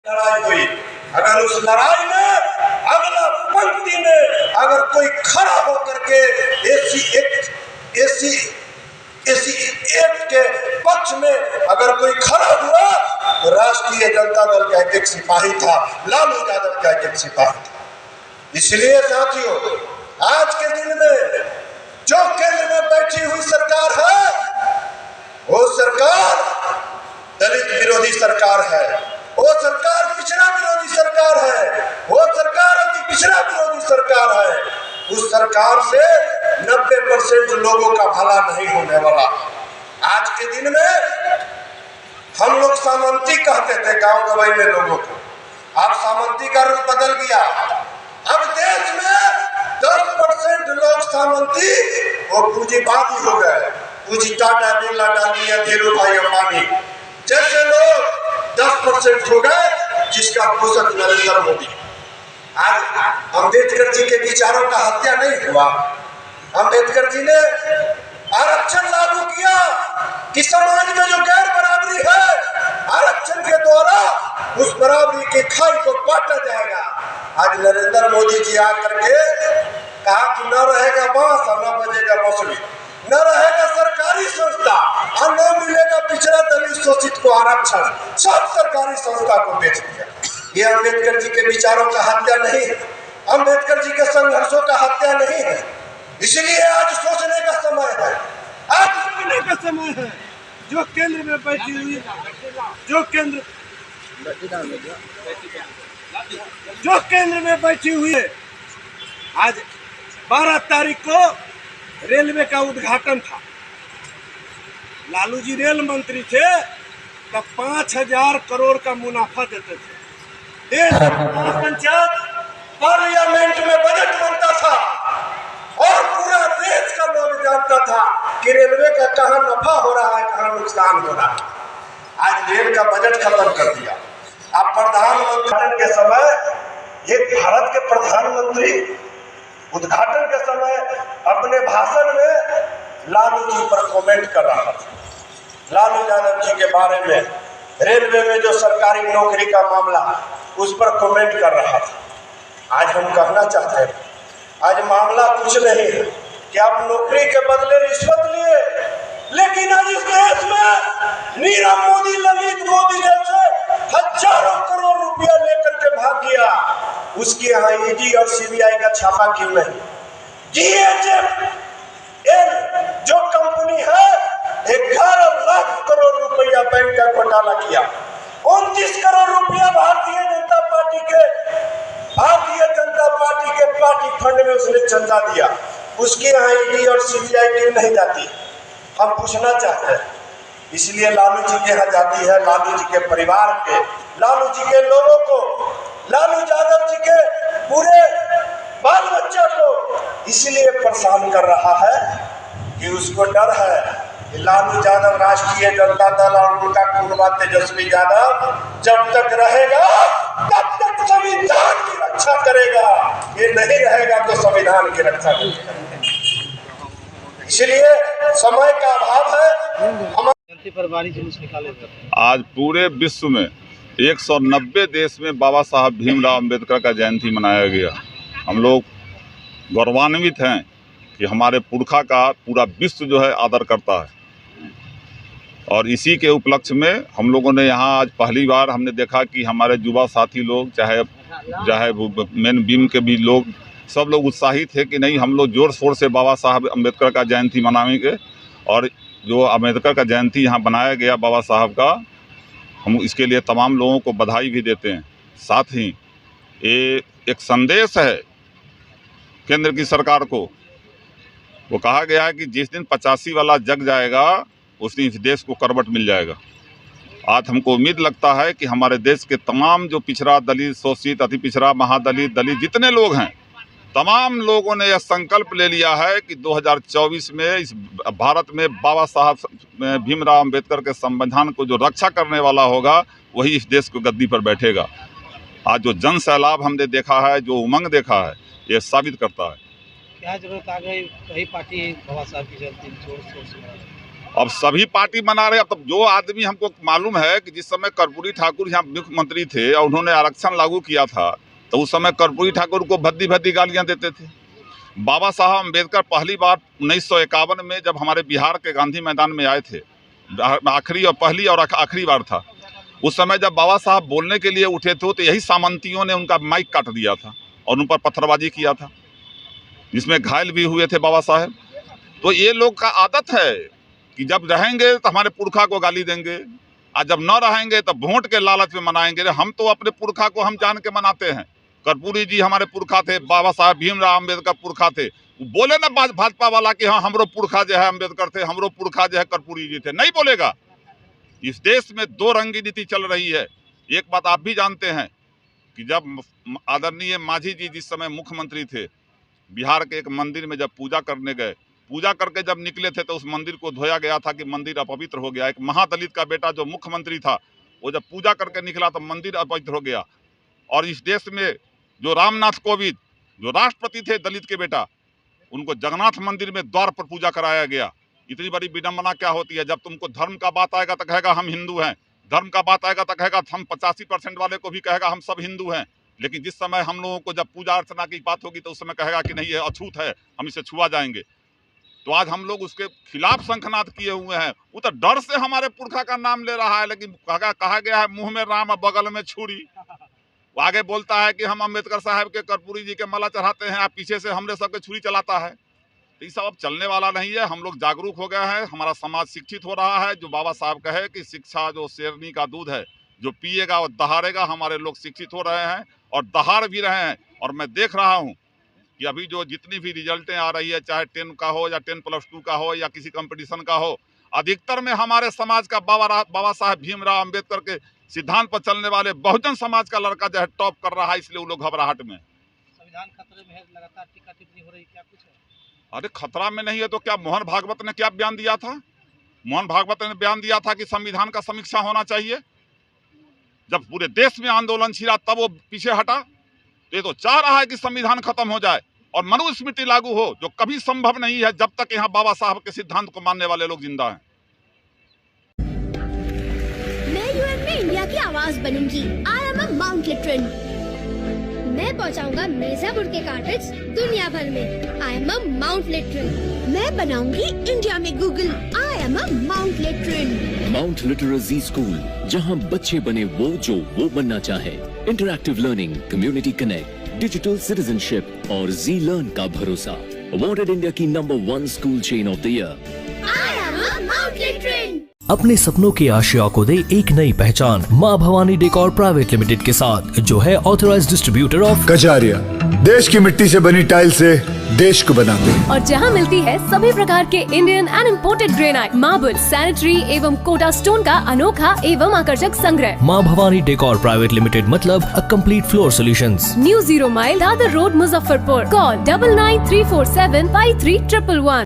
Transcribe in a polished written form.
लड़ाई हुई, अगर उस लड़ाई में अगला पंक्ति में अगर कोई खड़ा होकर के एसी एक के पक्ष में अगर कोई खड़ा हुआ तो राष्ट्रीय जनता दल का एक सिपाही था, लालू यादव का एक सिपाही था। इसलिए साथियों, आज के दिन में जो केंद्र में बैठी हुई सरकार है वो सरकार दलित विरोधी सरकार है, वो सरकार पिछड़ा विरोधी सरकार है, वो सरकार अति पिछड़ा विरोधी सरकार है। उस सरकार से 90% लोगों का भला नहीं होने वाला। आज के दिन में हम लोग सामंती कहते थे गांव गवाई में लोगों को, अब सामंती का रूप बदल गया। अब देश में 10% लोग सामंती और पूंजीवादी हो गए। पूंजी टाटा बिरला डालिया धीरू भाई अंबानी जैसे लोग 10% हो गए, जिसका पोषक नरेंद्र मोदी। आज अम्बेडकर जी के विचारों का हत्या नहीं हुआ। अम्बेडकर जी ने आरक्षण लागू किया कि समाज में जो गैर बराबरी है, आरक्षण के द्वारा उस बराबरी के खाई को बांटा जाएगा। आज नरेंद्र मोदी जी आकर के कहा कि न रहेगा बांस और न बजेगा बांसुरी, न रहेगा सरकारी संस्था और न मिलेगा पिछड़ा दलित शोषित को आरक्षण, सब सरकारी संस्था को बेच दिया। ये अम्बेडकर जी के विचारों का हत्या नहीं है, अम्बेडकर जी के संघर्षों का हत्या नहीं है। इसलिए आज सोचने का समय है, आज सोचने का समय है। जो केंद्र में बैठी हुई, जो केंद्र में बैठी हुई है, आज 12 तारीख को रेलवे का उद्घाटन था। लालू जी रेल मंत्री थे तो 5000 करोड़ का मुनाफा देते थे। देश पंचायत पार्लियामेंट में बजट बनता था और पूरा देश का लोग जानता था कि रेलवे का कहाँ नफा हो रहा है, कहाँ नुकसान हो रहा है। आज रेल का बजट खत्म कर दिया। अब प्रधानमंत्री के समय, ये भारत के प्रधानमंत्री उद्घाटन के समय अपने भाषण में लालू जी पर कमेंट कर रहा था। लालू यादव जी के बारे में रेलवे में जो सरकारी नौकरी का मामला उस पर कमेंट कर रहा था। आज हम कहना चाहते हैं, आज मामला कुछ नहीं है कि आप नौकरी के बदले रिश्वत लिए, लेकिन आज इस देश में नीरव मोदी, ललित मोदी जैसे हजारों करोड़ रुपया लेकर के भाग गया। उसके यहाँ ईडी और सीबीआई का छापा क्यों नहीं? DHFL जो कंपनी है 11 लाख करोड़ रुपया बैंक का घोटाला किया, 29 करोड़ रुपया भारतीय जनता पार्टी के पार्टी फंड में उसने चंदा दिया। उसके यहाँ ईडी और सीबीआई क्यों नहीं जाती? हम पूछना चाहते हैं। इसलिए लालू जी के यहाँ जाती है, लालू जी के परिवार के, लालू जी के लोगों को, लालू यादव जी के पूरे बाल बच्चा को इसलिए परेशान कर रहा है कि उसको डर है कि लालू यादव राष्ट्रीय जनता दल और उनका कुनबा तेजस्वी यादव जब तक रहेगा तब तक संविधान की रक्षा करेगा, ये नहीं रहेगा तो संविधान की रक्षा करेगा। इसलिए समय का अभाव है। आज पूरे विश्व में 190 देश में बाबा साहब भीमराव अंबेडकर का जयंती मनाया गया। हम लोग गौरवान्वित हैं कि हमारे पुरखा का पूरा विश्व जो है आदर करता है। और इसी के उपलक्ष्य में हम लोगों ने यहाँ आज पहली बार हमने देखा कि हमारे युवा साथी लोग, चाहे मेन बीम के भी लोग, सब लोग उत्साहित थे कि नहीं, हम लोग जोर शोर से बाबा साहब अंबेडकर का जयंती मनाएंगे। और जो अंबेडकर का जयंती यहाँ बनाया गया बाबा साहब का, हम इसके लिए तमाम लोगों को बधाई भी देते हैं। साथ ही ये एक संदेश है केंद्र की सरकार को। वो कहा गया है कि जिस दिन 85 वाला जग जाएगा उस दिन इस देश को करवट मिल जाएगा। आज हमको उम्मीद लगता है कि हमारे देश के तमाम जो पिछड़ा, दलित, शोषित, अति पिछड़ा, महादलित, दलित जितने लोग हैं, तमाम लोगों ने यह संकल्प ले लिया है कि 2024 में इस भारत में बाबा साहब भीमराव अंबेडकर के संविधान को जो रक्षा करने वाला होगा वही इस देश को गद्दी पर बैठेगा। आज जो जन सैलाब हमने देखा है, जो उमंग देखा है, ये साबित करता है। क्या जरूरत आ गई, कई पार्टी बाबा साहब की जयंती जोर शोर से? अब सभी पार्टी मना रहे। अब तो जो आदमी हमको मालूम है कि जिस समय कर्पूरी ठाकुर यहाँ मुख्यमंत्री थे और उन्होंने आरक्षण लागू किया था, तो उस समय कर्पूरी ठाकुर को भद्दी भद्दी गालियाँ देते थे। बाबा साहब अम्बेडकर पहली बार 1951 में जब हमारे बिहार के गांधी मैदान में आए थे, पहली और आखिरी बार था, उस समय जब बाबा साहब बोलने के लिए उठे थे तो यही सामंतियों ने उनका माइक काट दिया था और उन पर पत्थरबाजी किया था, जिसमें घायल भी हुए थे बाबा साहब। तो ये लोग का आदत है कि जब रहेंगे तो हमारे पुरखा को गाली देंगे, और जब न रहेंगे तो वोट के लालच में मनाएंगे। हम तो अपने पुरखा को हम जान के मनाते हैं। कर्पूरी जी हमारे पुरखा थे, बाबा साहब भीमराव अम्बेडकर पुरखा थे। बोले ना भाजपा वाला कि हाँ हमरो पुरखा जो है अम्बेडकर थे, हमरो पुरखा जो है कर्पूरी जी थे, नहीं बोलेगा। इस देश में दो रंगी नीति चल रही है। एक बात आप भी जानते हैं कि जब आदरणीय मांझी जी जिस समय मुख्यमंत्री थे, बिहार के एक मंदिर में जब पूजा करने गए, पूजा करके जब निकले थे तो उस मंदिर को धोया गया था कि मंदिर अपवित्र हो गया। एक महादलित का बेटा जो मुख्यमंत्री था, वो जब पूजा करके निकला तो मंदिर अपवित्र हो गया। और इस देश में जो रामनाथ कोविंद जो राष्ट्रपति थे, दलित के बेटा, उनको जगन्नाथ मंदिर में द्वार पर पूजा कराया गया। इतनी बड़ी विडंबना क्या होती है। जब तुमको धर्म का बात आएगा तो कहेगा हम हिंदू हैं, धर्म का बात आएगा तो कहेगा हम 85% वाले को भी कहेगा हम सब हिंदू हैं। लेकिन जिस समय हम लोगों को जब पूजा अर्चना की बात होगी तो उस समय कहेगा कि नहीं ये अछूत है, हम इसे छुआ जाएंगे। तो आज हम लोग उसके खिलाफ शंखनाद किए हुए हैं। वो तो डर से हमारे पुरखा का नाम ले रहा है, लेकिन कहा गया है मुंह में राम और बगल में छुरी। वो आगे बोलता है कि हम अम्बेडकर साहब के कर्पूरी जी के माला चढ़ाते हैं, आप पीछे से हमरे सबके छुरी चलाता है। तो ये सब अब चलने वाला नहीं है। हम लोग जागरूक हो गए हैं, हमारा समाज शिक्षित हो रहा है। जो बाबा साहब कहे कि शिक्षा जो शेरनी का दूध है, जो पिएगा वो दहाड़ेगा। हमारे लोग शिक्षित हो रहे हैं और दहाड़ भी रहे हैं। और मैं देख रहा हूँ कि अभी जो जितनी भी रिजल्टें आ रही है, चाहे 10 का हो या 10+2 का हो या किसी कंपटीशन का हो, अधिकतर में हमारे समाज का बाबा साहब भीमराव अम्बेडकर के सिद्धांत पर चलने वाले बहुजन समाज का लड़का जो है टॉप कर रहा है। इसलिए वो लोग घबराहट में। संविधान खतरे में है, लगातार टीका टिप्पणी हो रही, क्या कुछ है? अरे खतरा में नहीं है तो क्या मोहन भागवत ने क्या बयान दिया था? मोहन भागवत ने बयान दिया था कि संविधान का समीक्षा होना चाहिए। जब पूरे देश में आंदोलन छिड़ा तब वो पीछे हटा। तो ये तो चाह रहा है कि संविधान खत्म हो जाए और मनुस्मृति लागू हो, जो कभी संभव नहीं है जब तक यहाँ बाबा साहब के सिद्धांत को मानने वाले लोग जिंदा हैं। मैं यूएन में इंडिया की आवाज बनूंगी। आई एम अ माउंट लिटरन। मैं पहुंचाऊंगा मिर्जापुर के कार्टेज दुनिया भर में। I am a Mount Literan. मैं बनाऊंगी इंडिया में Google. I am a Mount Literan. Mount Litera Zee school, जहां बच्चे बने वो जो बनना चाहे। Interactive learning, community connect, digital citizenship और जी लर्न का भरोसा। अवॉर्डेड इंडिया की number 1 school chain of the year. I am a Mount Literan. अपने सपनों के आशिया को दे एक नई पहचान माँ भवानी डेकोर प्राइवेट लिमिटेड के साथ, जो है ऑथराइज्ड डिस्ट्रीब्यूटर ऑफ कजारिया। देश की मिट्टी से बनी टाइल से देश को बनाते हैं। और जहां मिलती है सभी प्रकार के Indian and imported granite, marble, sanitary एवं कोटा स्टोन का अनोखा एवं आकर्षक संग्रह। माँ भवानी डेकोर प्राइवेट लिमिटेड मतलब a complete floor solutions. New 0 mile Dadar road, Muzaffarpur. Call 9934753111।